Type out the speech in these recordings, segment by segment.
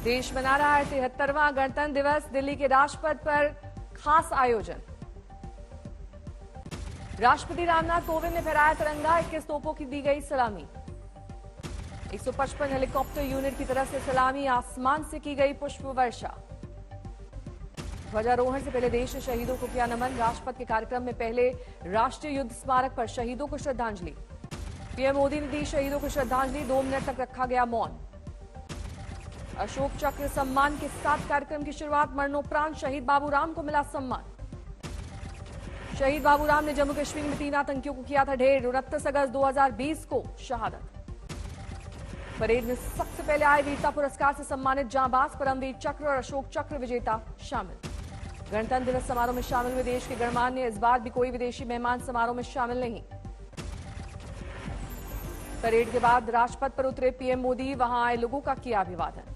देश मना रहा है 73वां गणतंत्र दिवस। दिल्ली के राजपथ पर खास आयोजन। राष्ट्रपति रामनाथ कोविंद ने फहराया तिरंगा। 21 तोपों की दी गई सलामी। 155 हेलीकॉप्टर यूनिट की तरफ से सलामी। आसमान से की गई पुष्प वर्षा। ध्वजारोहण से पहले देश ने शहीदों को किया नमन। राष्ट्रपति के कार्यक्रम में पहले राष्ट्रीय युद्ध स्मारक पर शहीदों को श्रद्धांजलि। पीएम मोदी ने दी शहीदों को श्रद्धांजलि। 2 मिनट तक रखा गया मौन। अशोक चक्र सम्मान के साथ कार्यक्रम की शुरुआत। मरणोपरांत शहीद बाबूराम को मिला सम्मान। शहीद बाबूराम ने जम्मू कश्मीर में 3 आतंकियों को किया था ढेर। 29 अगस्त 2020 को शहादत। परेड में सबसे पहले आए वीरता पुरस्कार से सम्मानित जांबाज परमवीर चक्र और अशोक चक्र विजेता शामिल। गणतंत्र दिवस समारोह में शामिल हुए देश के गणमान्य। इस बार भी कोई विदेशी मेहमान समारोह में शामिल नहीं। परेड के बाद राजपथ पर उतरे पीएम मोदी। वहां आए लोगों का किया अभिवादन।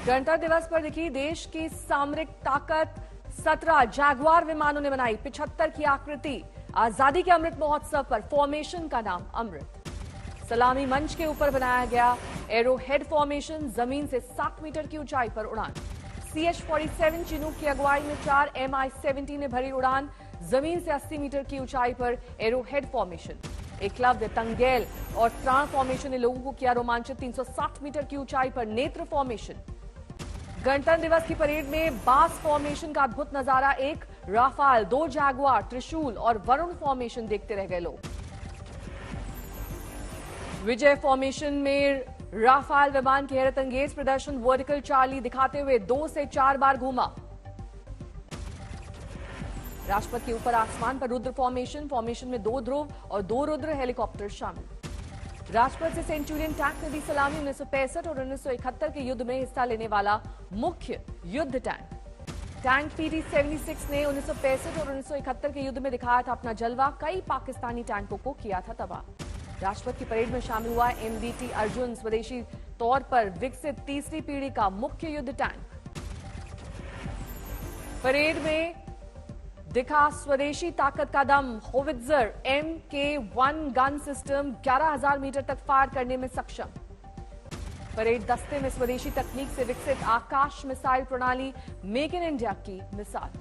गणतंत्र दिवस पर दिखी देश की सामरिक ताकत। 17 जैगुआर विमानों ने बनाई 75 की आकृति। आजादी के अमृत महोत्सव पर फॉर्मेशन का नाम अमृत। सलामी मंच के ऊपर बनाया गया एरो हेड फॉर्मेशन। जमीन से 7 मीटर की ऊंचाई पर उड़ान। CH-47 चिनूक की अगुवाई में 4 MI-17 ने भरी उड़ान। जमीन से 80 मीटर की ऊंचाई पर एरो हेड फॉर्मेशन। एकलव्य, तंगेल और त्राण फॉर्मेशन ने लोगों को किया रोमांचित। 360 मीटर की ऊंचाई पर नेत्र फॉर्मेशन। गणतंत्र दिवस की परेड में बास फॉर्मेशन का अद्भुत नजारा। 1 राफाल, 2 जैगुआर, त्रिशूल और वरुण फॉर्मेशन देखते रह गए लोग। विजय फॉर्मेशन में राफाल विमान के हैरत अंगेज प्रदर्शन। वर्टिकल चार्ली दिखाते हुए 2 से 4 बार घूमा। राष्ट्रपति के ऊपर आसमान पर रुद्र फॉर्मेशन। फॉर्मेशन में 2 ध्रुव और 2 रुद्र हेलीकॉप्टर शामिल। राष्ट्रपति से सेंचुरियन टैंक ने दी सलामी। 1965 और 1971 के युद्ध में हिस्सा लेने वाला मुख्य युद्ध टैंक PT-76 ने 1965 और 1971 के युद्ध में दिखाया था अपना जलवा। कई पाकिस्तानी टैंकों को किया था तबाह। राष्ट्रपति की परेड में शामिल हुआ MDT अर्जुन, स्वदेशी तौर पर विकसित 3री पीढ़ी का मुख्य युद्ध टैंक। परेड में दिखा स्वदेशी ताकत का दम। Howitzer MK1 gun system 11,000 metre तक फायर करने में सक्षम। परेड दस्ते में स्वदेशी तकनीक से विकसित आकाश मिसाइल प्रणाली मेक इन इंडिया की मिसाल।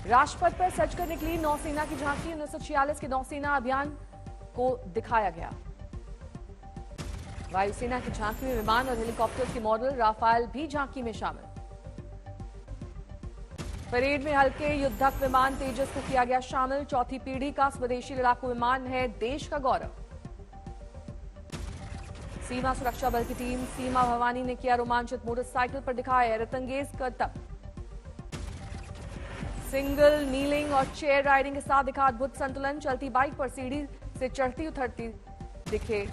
राजपथ पर सजकर निकली नौसेना की झांकी। 1946 के नौसेना अभियान को दिखाया गया। वायुसेना की झांकी में विमान और हेलीकॉप्टर के मॉडल राफाल भी झांकी में शामिल। परेड में हल्के युद्धक विमान तेजस को किया गया शामिल। 4थी पीढ़ी का स्वदेशी लड़ाकू विमान है देश का गौरव। सीमा सुरक्षा बल की टीम सीमा भवानी ने किया रोमांचित। मोटरसाइकिल पर दिखाया हैरतअंगेज करतब। सिंगल नीलिंग और चेयर राइडिंग के साथ दिखा अद्भुत संतुलन। चलती बाइक पर सीढ़ी से चढ़ती उतरती दिखे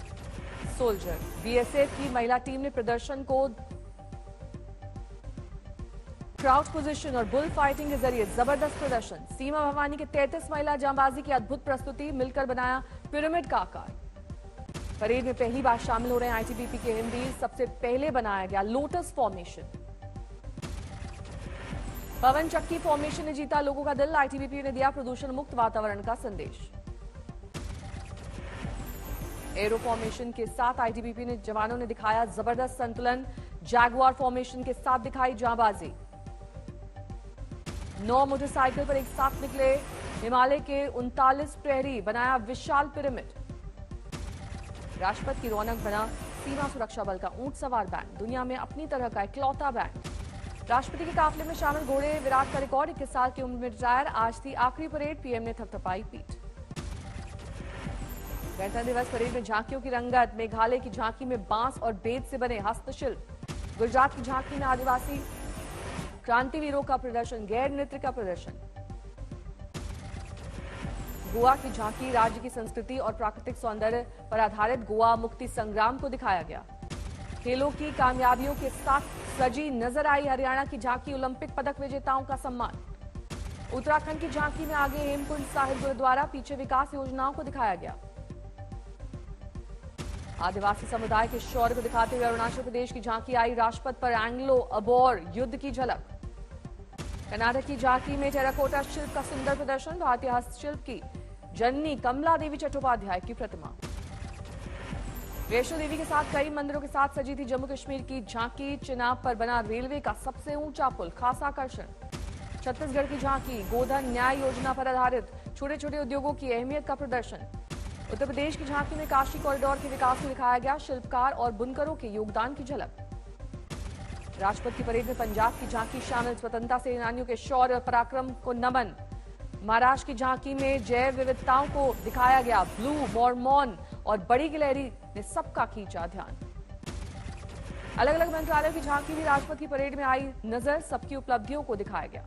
सोल्जर। BSF की महिला टीम ने प्रदर्शन को क्राउच पोजीशन और बुल फाइटिंग के जरिए जबरदस्त प्रदर्शन। सीमा भवानी के 33 महिला जांबाजी की अद्भुत प्रस्तुति। मिलकर बनाया पिरामिड का आकार। परेड में पहली बार शामिल हो रहे हैं ITBP के हिमवीर। सबसे पहले बनाया गया लोटस फॉर्मेशन। पवन चक्की फॉर्मेशन ने जीता लोगों का दिल। ITBP ने दिया प्रदूषण मुक्त वातावरण का संदेश। एरो फॉर्मेशन के साथ ITBP ने जवानों ने दिखाया जबरदस्त संतुलन। जैगुआर फॉर्मेशन के साथ दिखाई जांबाजी। 9 मोटरसाइकिल पर एक साथ निकले हिमालय के 39 प्रहरी। बनाया विशाल पिरामिड। राष्ट्रपति की रौनक बना सीमा सुरक्षा बल का ऊंट सवार बैंड। दुनिया में अपनी तरह का इकलौता बैंड। राष्ट्रपति के काफिले में शामिल घोड़े। विराट का रिकॉर्ड 21 साल की उम्र में रिटायर। आज थी आखिरी परेड। पीएम ने थपथपाई पीठ। गणतंत्र दिवस परेड में झांकियों की रंगत। मेघालय की झांकी में बांस और बेत से बने हस्तशिल्प। गुजरात की झांकी में आदिवासी क्रांतिवीरों का प्रदर्शन। गैर नृत्य का प्रदर्शन। गोवा की झांकी राज्य की संस्कृति और प्राकृतिक सौंदर्य पर आधारित गोवा मुक्ति संग्राम को दिखाया गया। खेलों की कामयाबियों के साथ सजी नजर आई हरियाणा की झांकी। ओलंपिक पदक विजेताओं का सम्मान। उत्तराखंड की झांकी में आगे हेमकुंड साहिब गुरुद्वारा। पीछे विकास योजनाओं को दिखाया गया। आदिवासी समुदाय के शौर्य को दिखाते हुए अरुणाचल प्रदेश की झांकी आई। राजपथ पर एंग्लो अबोर युद्ध की झलक। कर्नाटक की झांकी में टेराकोटा शिल्प का सुंदर प्रदर्शन। भारतीय हस्तशिल्प की जननी कमला देवी चट्टोपाध्याय की प्रतिमा। वैष्णो देवी के साथ कई मंदिरों के साथ सजी थी जम्मू कश्मीर की झांकी। चिनाब पर बना रेलवे का सबसे ऊंचा पुल, खास आकर्षण। छत्तीसगढ़ की झांकी गोधन न्याय योजना पर आधारित छोटे छोटे उद्योगों की अहमियत का प्रदर्शन। उत्तर प्रदेश की झांकी में काशी कॉरिडोर के विकास को दिखाया गया, शिल्पकार और बुनकरों के योगदान की झलक। राजपथ की परेड में पंजाब की झांकी शामिल, स्वतंत्रता सेनानियों के शौर्य और पराक्रम को नमन। महाराष्ट्र की झांकी में जैव विविधताओं को दिखाया गया, ब्लू, मॉर्मोन और बड़ी गिलहरी ने सबका खींचा ध्यान। अलग अलग मंत्रालयों की झांकी भी राजपथ की परेड में आई नजर, सबकी उपलब्धियों को दिखाया गया।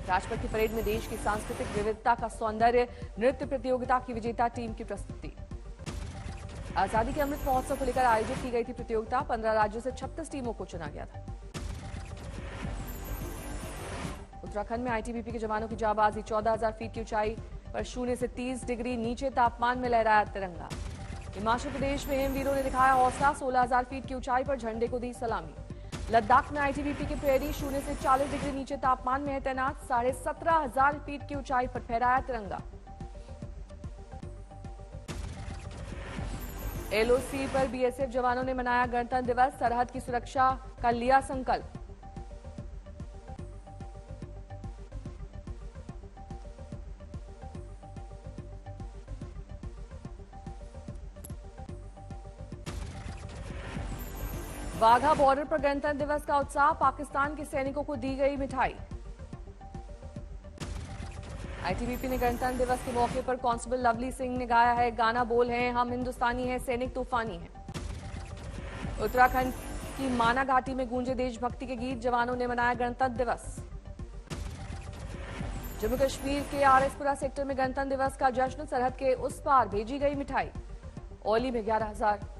राजपथ की परेड में देश की सांस्कृतिक विविधता का सौंदर्य, नृत्य प्रतियोगिता की विजेता टीम की प्रस्तुति। आजादी के अमृत महोत्सव को लेकर आयोजित की गई थी प्रतियोगिता, 15 राज्यों से 36 टीमों को चुना गया था। उत्तराखंड में आईटीबीपी के जवानों की जाबाजी, 14,000 फीट की ऊंचाई पर 0 से 30 डिग्री नीचे तापमान में लहराया तिरंगा। हिमाचल प्रदेश में हिमवीरों ने दिखाया हौसला, 16,000 फीट की ऊंचाई पर झंडे को दी सलामी। लद्दाख में आईटीबीपी के प्रहरी 0 से 40 डिग्री नीचे तापमान में है तैनात, 17,500 फीट की ऊंचाई पर फहराया तिरंगा। एलओसी पर बीएसएफ जवानों ने मनाया गणतंत्र दिवस, सरहद की सुरक्षा का लिया संकल्प। वाघा बॉर्डर पर गणतंत्र दिवस का उत्साह, पाकिस्तान के सैनिकों को दी गई मिठाई। आईटीबीपी ने गणतंत्र दिवस के मौके पर कांस्टेबल लवली सिंह ने गाया है गाना, बोल हैं हम हिंदुस्तानी हैं, सैनिक तूफानी हैं। उत्तराखंड की माना घाटी में गूंजे देशभक्ति के गीत, जवानों ने मनाया गणतंत्र दिवस। जम्मू कश्मीर के आरएसपुरा सेक्टर में गणतंत्र दिवस का जश्न, सरहद के उस पार भेजी गई मिठाई। औली में 11,000।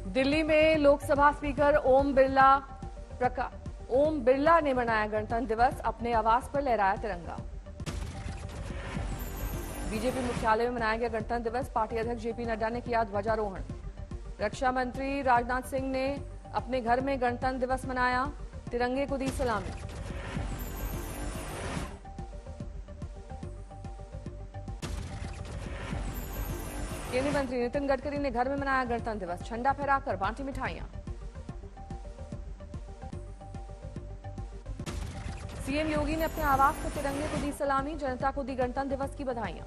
दिल्ली में लोकसभा स्पीकर ओम बिरला ने मनाया गणतंत्र दिवस, अपने आवास पर लहराया तिरंगा। बीजेपी मुख्यालय में मनाया गया गणतंत्र दिवस, पार्टी अध्यक्ष जेपी नड्डा ने किया ध्वजारोहण। रक्षा मंत्री राजनाथ सिंह ने अपने घर में गणतंत्र दिवस मनाया, तिरंगे को दी सलामी। केंद्रीय मंत्री नितिन गडकरी ने घर में मनाया गणतंत्र दिवस, झंडा फहराकर बांटी मिठाइयां। सीएम योगी ने अपने आवास पर तिरंगे को दी सलामी, जनता को दी गणतंत्र दिवस की बधाइयां।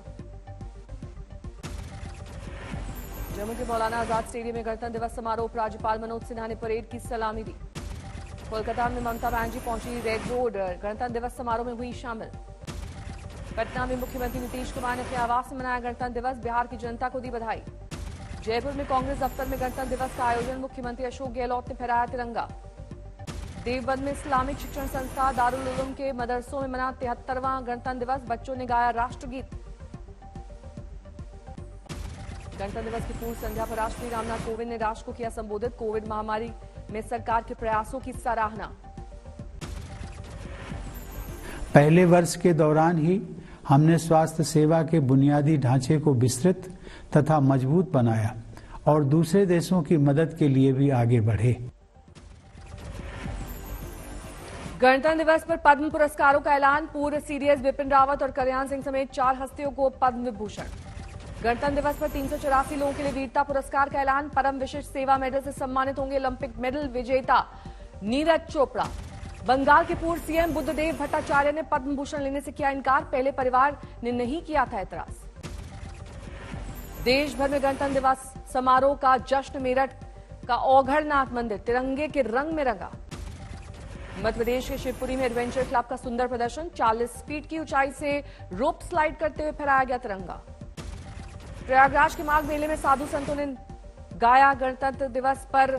जम्मू के मौलाना आजाद स्टेडियम में गणतंत्र दिवस समारोह, राज्यपाल मनोज सिन्हा ने परेड की सलामी दी। कोलकाता में ममता बनर्जी पहुंची, रेड रोड गणतंत्र दिवस समारोह में हुई शामिल। पटना में मुख्यमंत्री नीतीश कुमार ने अपने आवास में मनाया गणतंत्र दिवस, बिहार की जनता को दी बधाई। जयपुर में कांग्रेस दफ्तर में गणतंत्र दिवस का आयोजन, मुख्यमंत्री अशोक गहलोत ने फहराया तिरंगा। देवबंद में इस्लामिक शिक्षण संस्था दारुल उलूम के मदरसों में मना 73वां गणतंत्र दिवस, बच्चों ने गाया राष्ट्रगीत। गणतंत्र दिवस की पूर्व संध्या पर राष्ट्रपति रामनाथ कोविंद ने राष्ट्र को किया संबोधित, कोविड महामारी में सरकार के प्रयासों की सराहना। पहले वर्ष के दौरान ही हमने स्वास्थ्य सेवा के बुनियादी ढांचे को विस्तृत तथा मजबूत बनाया और दूसरे देशों की मदद के लिए भी आगे बढ़े। गणतंत्र दिवस पर पद्म पुरस्कारों का ऐलान, पूर्व सीडीएस बिपिन रावत और कल्याण सिंह समेत 4 हस्तियों को पद्म विभूषण। गणतंत्र दिवस पर 384 लोगों के लिए वीरता पुरस्कार का ऐलान, परम विशिष्ट सेवा मेडल से सम्मानित होंगे ओलंपिक मेडल विजेता नीरज चोपड़ा। बंगाल के पूर्व सीएम बुद्धदेव भट्टाचार्य ने पद्म भूषण लेने से किया इनकार, पहले परिवार ने नहीं किया था एतराज। देश भर में गणतंत्र दिवस समारोह का जश्न, मेरठ का औघड़नाथ मंदिर तिरंगे के रंग में रंगा। मध्य प्रदेश के शिवपुरी में एडवेंचर क्लब का सुंदर प्रदर्शन, 40 फीट की ऊंचाई से रोप स्लाइड करते हुए फहराया गया तिरंगा। प्रयागराज के माघ मेले में साधु संतों ने गाया गणतंत्र दिवस पर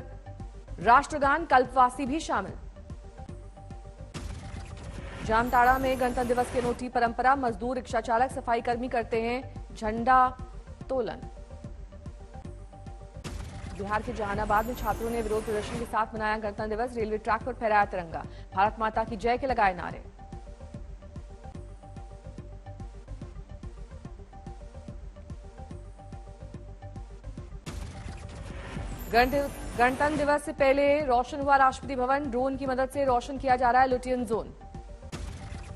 राष्ट्रगान, कल्पवासी भी शामिल। जामताड़ा में गणतंत्र दिवस की अनूठी परंपरा, मजदूर रिक्शा चालक सफाई कर्मी करते हैं झंडा तोलन। बिहार के जहानाबाद में छात्रों ने विरोध प्रदर्शन के साथ मनाया गणतंत्र दिवस, रेलवे ट्रैक पर फहराया तिरंगा, भारत माता की जय के लगाए नारे। गणतंत्र दिवस से पहले रोशन हुआ राष्ट्रपति भवन। ड्रोन की मदद से रोशन किया जा रहा है लुटियन जोन।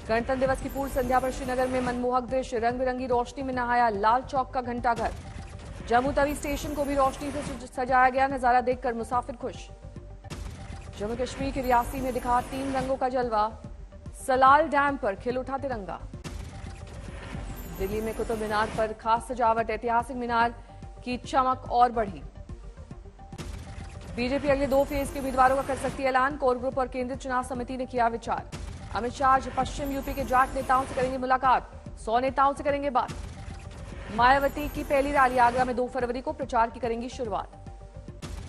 गणतंत्र दिवस की पूर्व संध्या पर श्रीनगर में मनमोहक दृश्य। रंग बिरंगी रोशनी में नहाया लाल चौक का घंटाघर। जम्मू तवी स्टेशन को भी रोशनी से सजाया गया। नजारा देखकर मुसाफिर खुश। जम्मू कश्मीर के रियासी में दिखा 3 रंगों का जलवा। सलाल डैम पर खिल उठा तिरंगा। दिल्ली में कुतुब मीनार पर खास सजावट। ऐतिहासिक मीनार की चमक और बढ़ी। बीजेपी अगले 2 फेज के उम्मीदवारों का कर सकती है ऐलान। कोर ग्रुप और केंद्रीय चुनाव समिति ने किया विचार। अमित शाह आज पश्चिम यूपी के जाट नेताओं से करेंगे मुलाकात। 100 नेताओं से करेंगे बात। मायावती की पहली रैली आगरा में 2 फरवरी को प्रचार की करेंगी शुरुआत।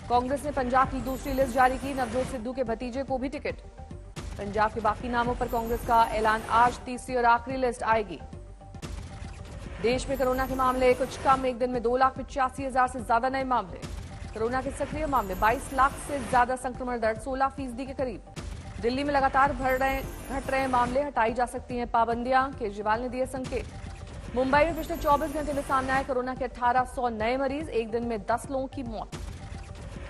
कांग्रेस ने पंजाब की दूसरी लिस्ट जारी की। नवजोत सिद्धू के भतीजे को भी टिकट। पंजाब के बाकी नामों पर कांग्रेस का ऐलान। आज तीसरी और आखिरी लिस्ट आएगी। देश में कोरोना के मामले कुछ कम। एक दिन में 2,85,000 से ज्यादा नए मामले। कोरोना के सक्रिय मामले 22 लाख से ज्यादा। संक्रमण दर 16% के करीब। दिल्ली में लगातार घट रहे मामले। हटाई जा सकती हैं पाबंदियां। केजरीवाल ने दिए संकेत। मुंबई में पिछले 24 घंटे में सामने आए कोरोना के 1800 नए मरीज। एक दिन में 10 लोगों की मौत।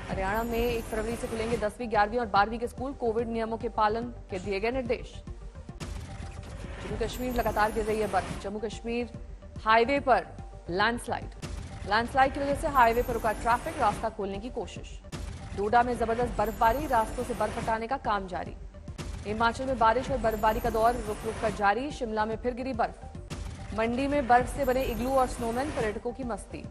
हरियाणा में 1 फरवरी से खुलेंगे 10वीं, 11वीं और 12वीं के स्कूल। कोविड नियमों के पालन के दिए गए निर्देश। जम्मू कश्मीर लगातार गिर रही है बर्फ। जम्मू कश्मीर हाईवे पर लैंडस्लाइड की वजह से हाईवे पर रुका ट्रैफिक। रास्ता खोलने की कोशिश। डोडा में जबरदस्त बर्फबारी। रास्तों से बर्फ हटाने का काम जारी। हिमाचल में बारिश और बर्फबारी का दौर रुक रुक कर जारी। शिमला में फिर गिरी बर्फ। मंडी में बर्फ से बने इग्लू और स्नोमैन। पर्यटकों की मस्ती।